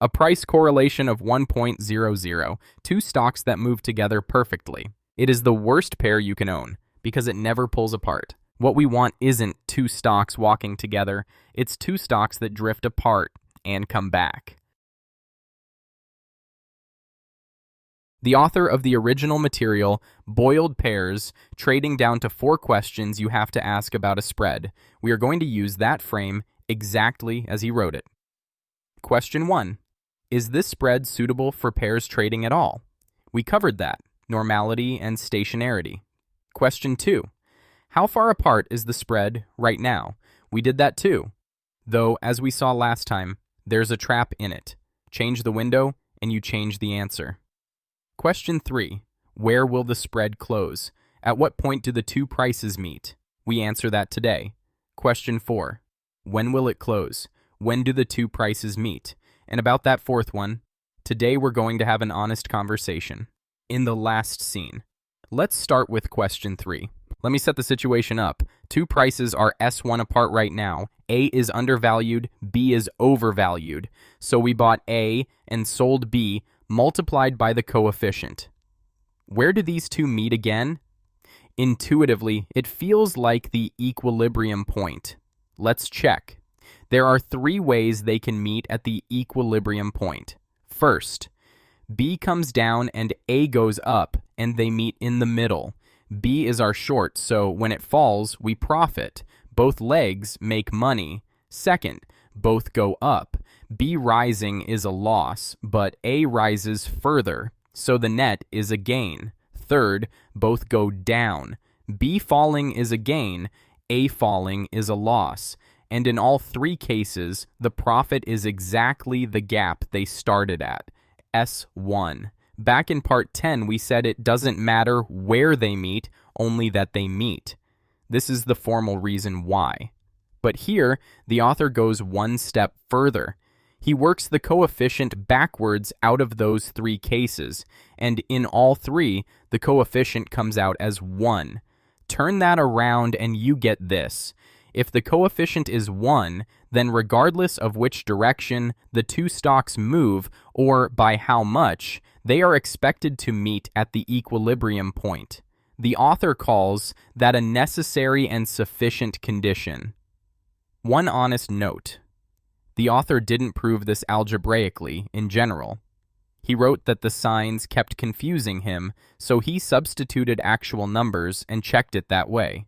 A price correlation of 1.00, two stocks that move together perfectly. It is the worst pair you can own because it never pulls apart. What we want isn't two stocks walking together, it's two stocks that drift apart and come back. The author of the original material, Boiled Pairs, trading down to 4 questions you have to ask about a spread. We are going to use that frame exactly as he wrote it. Question 1. Is this spread suitable for pairs trading at all? We covered that, normality and stationarity. Question 2. How far apart is the spread right now? We did that too. Though, as we saw last time, there's a trap in it. Change the window and you change the answer. Question 3. Where will the spread close? At what point do the two prices meet? We answer that today. Question 4. When will it close? When do the two prices meet? And about that fourth one, today we're going to have an honest conversation. In the last scene. Let's start with question 3. Let me set the situation up. Two prices are S1 apart right now. A is undervalued, B is overvalued. So we bought A and sold B, multiplied by the coefficient. Where do these two meet again? Intuitively, it feels like the equilibrium point. Let's check. There are 3 ways they can meet at the equilibrium point. First, B comes down and A goes up, and they meet in the middle. B is our short, so when it falls, we profit. Both legs make money. Second, both go up. B rising is a loss, but A rises further, so the net is a gain. Third, both go down. B falling is a gain, A falling is a loss. And in all 3 cases, the profit is exactly the gap they started at, S1. Back in part 10, we said it doesn't matter where they meet, only that they meet. This is the formal reason why. But here, the author goes one step further. He works the coefficient backwards out of those 3 cases, and in all 3, the coefficient comes out as 1. Turn that around and you get this. If the coefficient is 1, then regardless of which direction the two stocks move or by how much, they are expected to meet at the equilibrium point. The author calls that a necessary and sufficient condition. One honest note. The author didn't prove this algebraically in general. He wrote that the signs kept confusing him, so he substituted actual numbers and checked it that way.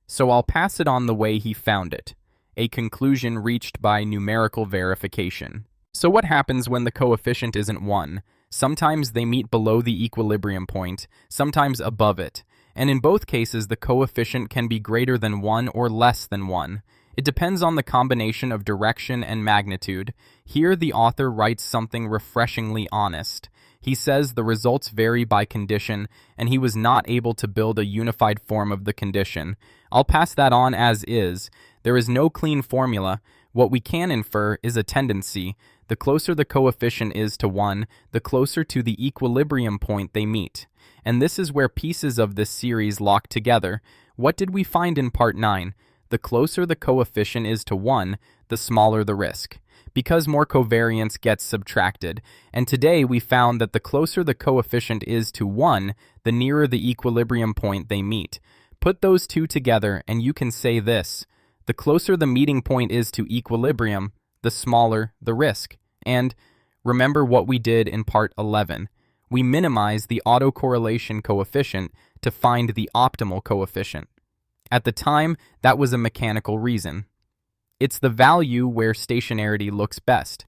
So I'll pass it on the way he found it, a conclusion reached by numerical verification. So what happens when the coefficient isn't 1? Sometimes they meet below the equilibrium point, sometimes above it, and in both cases the coefficient can be greater than 1 or less than 1. It depends on the combination of direction and magnitude. Here the author writes something refreshingly honest. He says the results vary by condition, and he was not able to build a unified form of the condition. I'll pass that on as is. There is no clean formula. What we can infer is a tendency. The closer the coefficient is to 1, the closer to the equilibrium point they meet. And this is where pieces of this series lock together. What did we find in part 9? The closer the coefficient is to 1, the smaller the risk, because more covariance gets subtracted. And today we found that the closer the coefficient is to 1, the nearer the equilibrium point they meet. Put those two together and you can say this: the closer the meeting point is to equilibrium, the smaller the risk. And remember what we did in part 11. We minimize the autocorrelation coefficient to find the optimal coefficient. At the time, that was a mechanical reason. It's the value where stationarity looks best.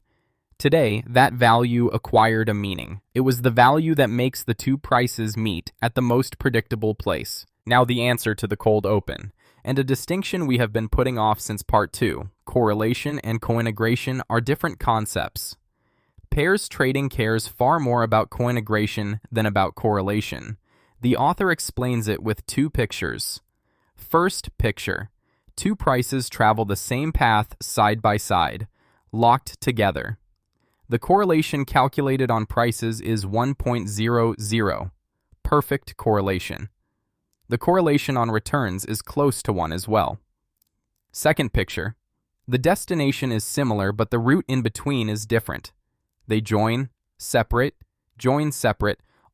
Today, that value acquired a meaning. It was the value that makes the two prices meet at the most predictable place. Now the answer to the cold open, and a distinction we have been putting off since part 2. Correlation and cointegration are different concepts. Pairs trading cares far more about cointegration than about correlation. The author explains it with 2 pictures. First picture. 2 prices travel the same path side by side, locked together. The correlation calculated on prices is 1.00. Perfect correlation. The correlation on returns is close to 1 as well. Second picture. The destination is similar, but the route in between is different. They join, separate,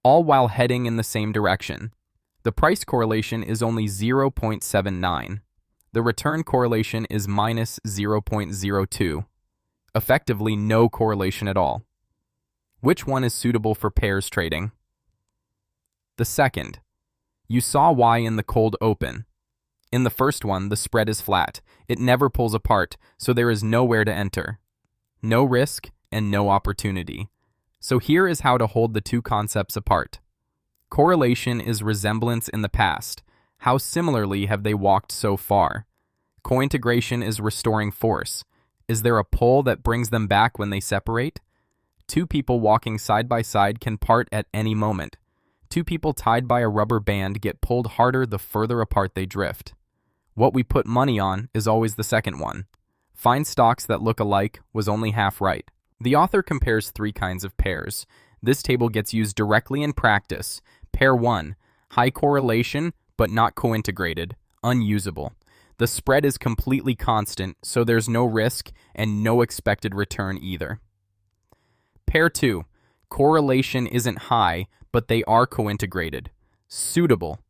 all while heading in the same direction. The price correlation is only 0.79. The return correlation is minus 0.02. Effectively no correlation at all. Which one is suitable for pairs trading? The second. You saw why in the cold open. In the first one, the spread is flat. It never pulls apart, so there is nowhere to enter. No risk and no opportunity. So here is how to hold the two concepts apart. Correlation is resemblance in the past. How similarly have they walked so far? Cointegration is restoring force. Is there a pull that brings them back when they separate? Two people walking side by side can part at any moment. Two people tied by a rubber band get pulled harder the further apart they drift. What we put money on is always the second one. Find stocks that look alike was only half right. The author compares three kinds of pairs. This table gets used directly in practice. Pair 1, high correlation but not cointegrated, unusable. The spread is completely constant, so there's no risk and no expected return either. Pair 2, correlation isn't high, but they are cointegrated, suitable,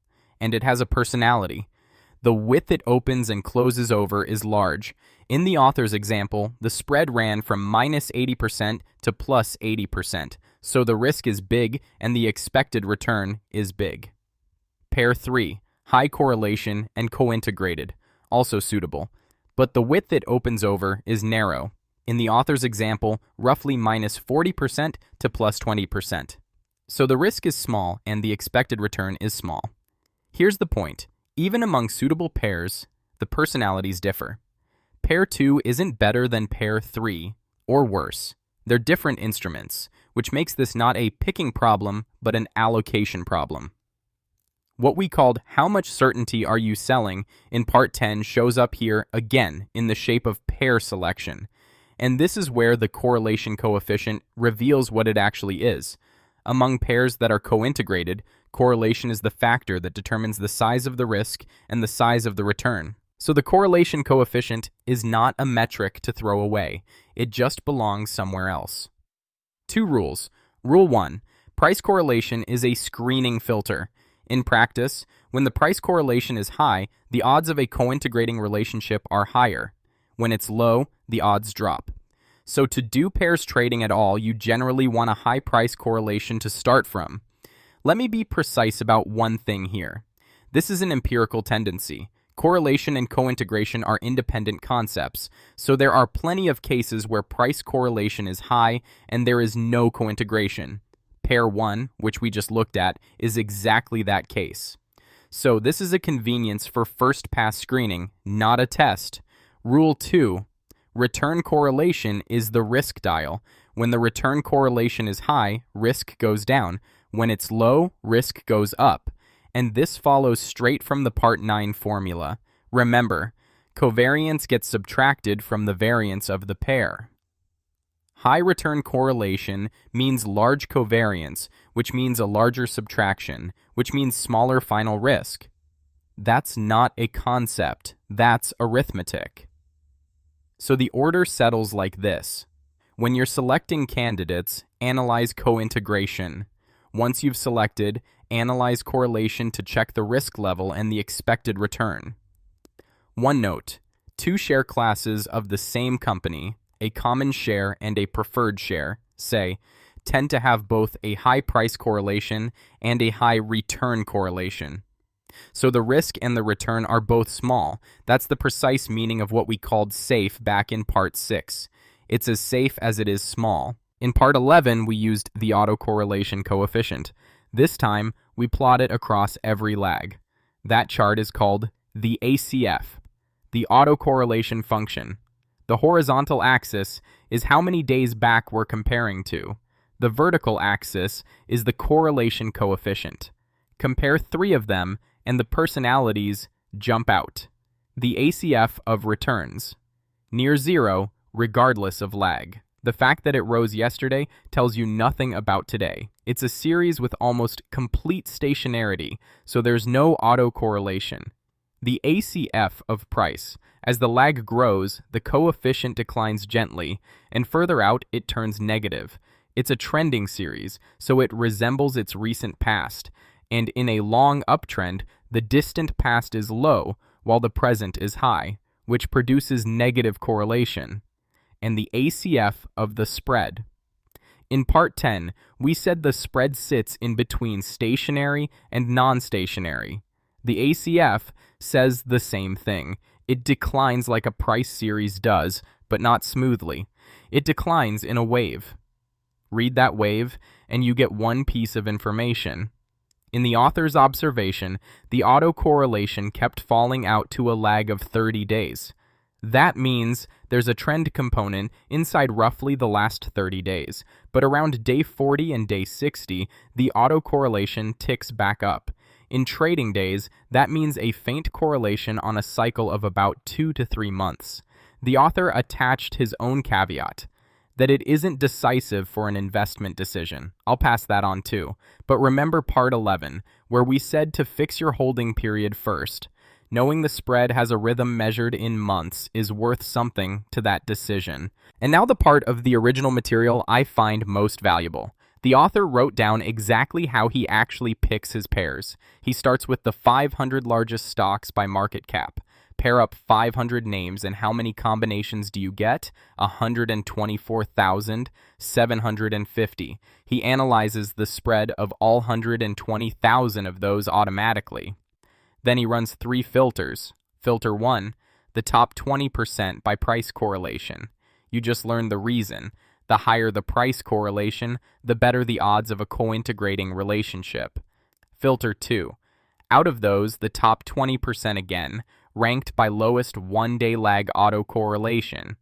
and it has a personality. The width it opens and closes over is large. In the author's example, the spread ran from minus 80% to plus 80%, so the risk is big and the expected return is big. Pair 3, high correlation and cointegrated, also suitable, but the width it opens over is narrow. In the author's example, roughly minus 40% to plus 20%. So the risk is small and the expected return is small. Here's the point. Even among suitable pairs, the personalities differ. Pair 2 isn't better than pair 3, or worse. They're different instruments, which makes this not a picking problem, but an allocation problem. What we called how much certainty are you selling in part 10 shows up here again in the shape of pair selection. And this is where the correlation coefficient reveals what it actually is. Among pairs that are cointegrated, correlation is the factor that determines the size of the risk and the size of the return. So the correlation coefficient is not a metric to throw away. It just belongs somewhere else. Two rules. Rule 1. Price correlation is a screening filter. In practice, when the price correlation is high, the odds of a cointegrating relationship are higher. When it's low, the odds drop. So to do pairs trading at all, you generally want a high price correlation to start from. Let me be precise about one thing here. This is an empirical tendency. Correlation and cointegration are independent concepts, so there are plenty of cases where price correlation is high and there is no cointegration. Pair 1, which we just looked at, is exactly that case. So this is a convenience for first pass screening, not a test. Rule 2. Return correlation is the risk dial. When the return correlation is high, risk goes down. When it's low, risk goes up. And this follows straight from the Part 9 formula. Remember, covariance gets subtracted from the variance of the pair. High return correlation means large covariance, which means a larger subtraction, which means smaller final risk. That's not a concept, that's arithmetic. So the order settles like this. When you're selecting candidates, analyze cointegration. Once you've selected, analyze correlation to check the risk level and the expected return. One note, two share classes of the same company, a common share and a preferred share, say, tend to have both a high price correlation and a high return correlation. So the risk and the return are both small. That's the precise meaning of what we called safe back in Part 6. It's as safe as it is small. In Part 11, we used the autocorrelation coefficient. This time, we plot it across every lag. That chart is called the ACF, the autocorrelation function. The horizontal axis is how many days back we're comparing to. The vertical axis is the correlation coefficient. Compare three of them, and the personalities jump out. The ACF of returns. Near zero, regardless of lag. The fact that it rose yesterday tells you nothing about today. It's a series with almost complete stationarity, so there's no autocorrelation. The ACF of price. As the lag grows, the coefficient declines gently, and further out it turns negative. It's a trending series, so it resembles its recent past, and in a long uptrend, the distant past is low while the present is high, which produces negative correlation, and the ACF of the spread. In Part 10, we said the spread sits in between stationary and non-stationary. The ACF says the same thing. It declines like a price series does, but not smoothly. It declines in a wave. Read that wave, and you get one piece of information. In the author's observation, the autocorrelation kept falling out to a lag of 30 days. That means there's a trend component inside roughly the last 30 days, but around day 40 and day 60, the autocorrelation ticks back up. In trading days, that means a faint correlation on a cycle of about 2 to 3 months. The author attached his own caveat, that it isn't decisive for an investment decision. I'll pass that on too. But remember Part 11, where we said to fix your holding period first. Knowing the spread has a rhythm measured in months is worth something to that decision. And now the part of the original material I find most valuable. The author wrote down exactly how he actually picks his pairs. He starts with the 500 largest stocks by market cap. Pair up 500 names, and how many combinations do you get? 124,750. He analyzes the spread of all 120,000 of those automatically. Then he runs 3 filters. Filter 1, the top 20% by price correlation. You just learned the reason. The higher the price correlation, the better the odds of a co-integrating relationship. Filter 2, out of those, the top 20% again, ranked by lowest one-day lag autocorrelation.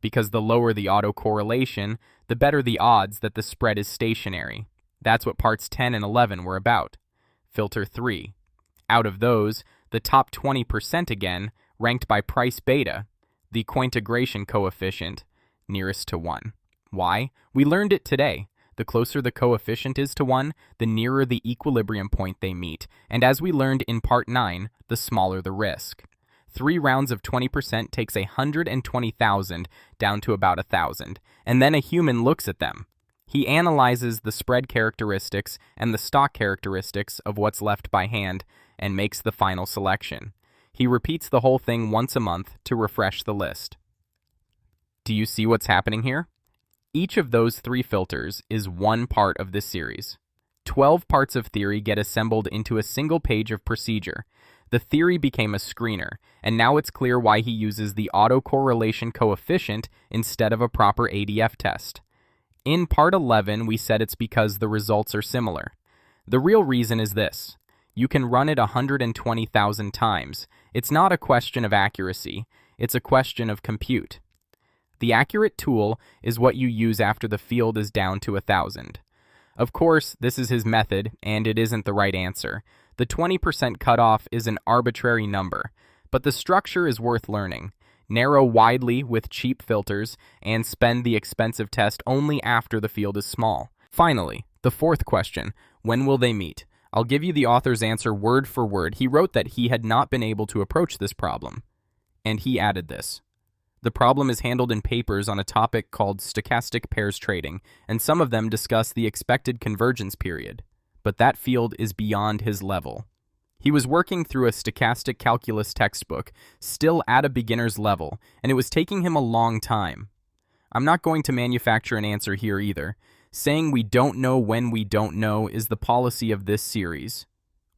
Because the lower the autocorrelation, the better the odds that the spread is stationary. That's what parts 10 and 11 were about. Filter 3, out of those, the top 20% again, ranked by price beta, the Cointegration coefficient, nearest to 1. Why? We learned it today. The closer the coefficient is to 1, the nearer the equilibrium point they meet, and as we learned in Part 9, the smaller the risk. 3 rounds of 20% takes 120,000 down to about 1,000, and then a human looks at them. He analyzes the spread characteristics and the stock characteristics of what's left by hand and makes the final selection. He repeats the whole thing once a month to refresh the list. Do you see what's happening here? Each of those 3 filters is one part of this series. 12 parts of theory get assembled into a single page of procedure. The theory became a screener, and now it's clear why he uses the autocorrelation coefficient instead of a proper ADF test. In Part 11, we said it's because the results are similar. The real reason is this. You can run it 120,000 times. It's not a question of accuracy. It's a question of compute. The accurate tool is what you use after the field is down to 1,000. Of course, this is his method, and it isn't the right answer. The 20% cutoff is an arbitrary number, but the structure is worth learning. Narrow widely with cheap filters, and spend the expensive test only after the field is small. Finally, the 4th question, when will they meet? I'll give you the author's answer word for word. He wrote that he had not been able to approach this problem. And he added this. The problem is handled in papers on a topic called stochastic pairs trading, and some of them discuss the expected convergence period. But that field is beyond his level. He was working through a stochastic calculus textbook, still at a beginner's level, and it was taking him a long time. I'm not going to manufacture an answer here either. Saying we don't know when we don't know is the policy of this series.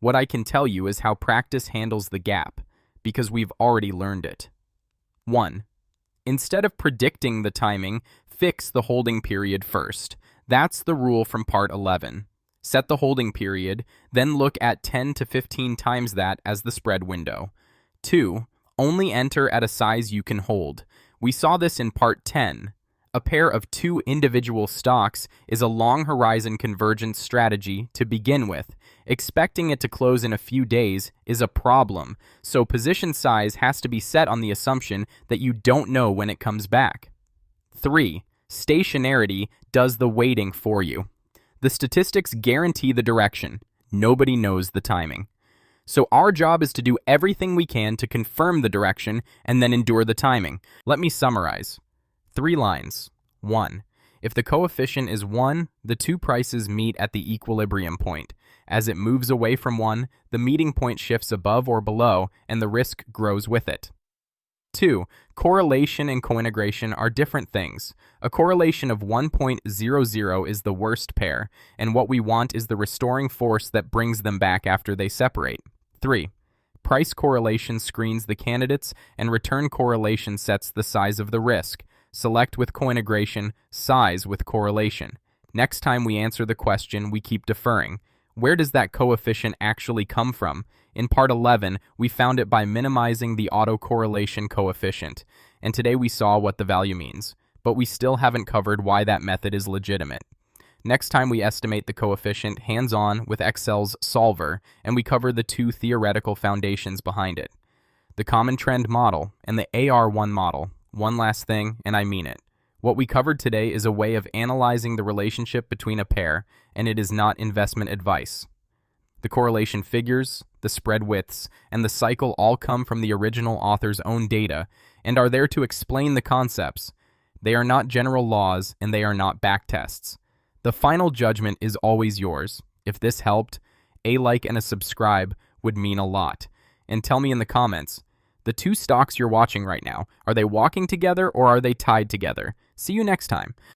What I can tell you is how practice handles the gap, because we've already learned it. 1. Instead of predicting the timing, fix the holding period first. That's the rule from Part 11. Set the holding period, then look at 10 to 15 times that as the spread window. 2. Only enter at a size you can hold. We saw this in Part 10. A pair of 2 individual stocks is a long horizon convergence strategy to begin with. Expecting it to close in a few days is a problem, so position size has to be set on the assumption that you don't know when it comes back. 3. Stationarity does the waiting for you. The statistics guarantee the direction. Nobody knows the timing. So our job is to do everything we can to confirm the direction and then endure the timing. Let me summarize. 3 lines. 1. If the coefficient is 1, the two prices meet at the equilibrium point. As it moves away from 1, the meeting point shifts above or below, and the risk grows with it. 2. Correlation and cointegration are different things. A correlation of 1.00 is the worst pair, and what we want is the restoring force that brings them back after they separate. 3. Price correlation screens the candidates, and return correlation sets the size of the risk. Select with cointegration, size with correlation. Next time we answer the question, we keep deferring. Where does that coefficient actually come from? In part 11, we found it by minimizing the autocorrelation coefficient, and today we saw what the value means, but we still haven't covered why that method is legitimate. Next time we estimate the coefficient hands-on with Excel's solver, and we cover the two theoretical foundations behind it. The common trend model and the AR1 model. One last thing, and I mean it. What we covered today is a way of analyzing the relationship between a pair, and it is not investment advice. The correlation figures, the spread widths, and the cycle all come from the original author's own data and are there to explain the concepts. They are not general laws, and they are not backtests. The final judgment is always yours. If this helped, a like and a subscribe would mean a lot. And tell me in the comments, the two stocks you're watching right now, are they walking together or are they tied together? See you next time.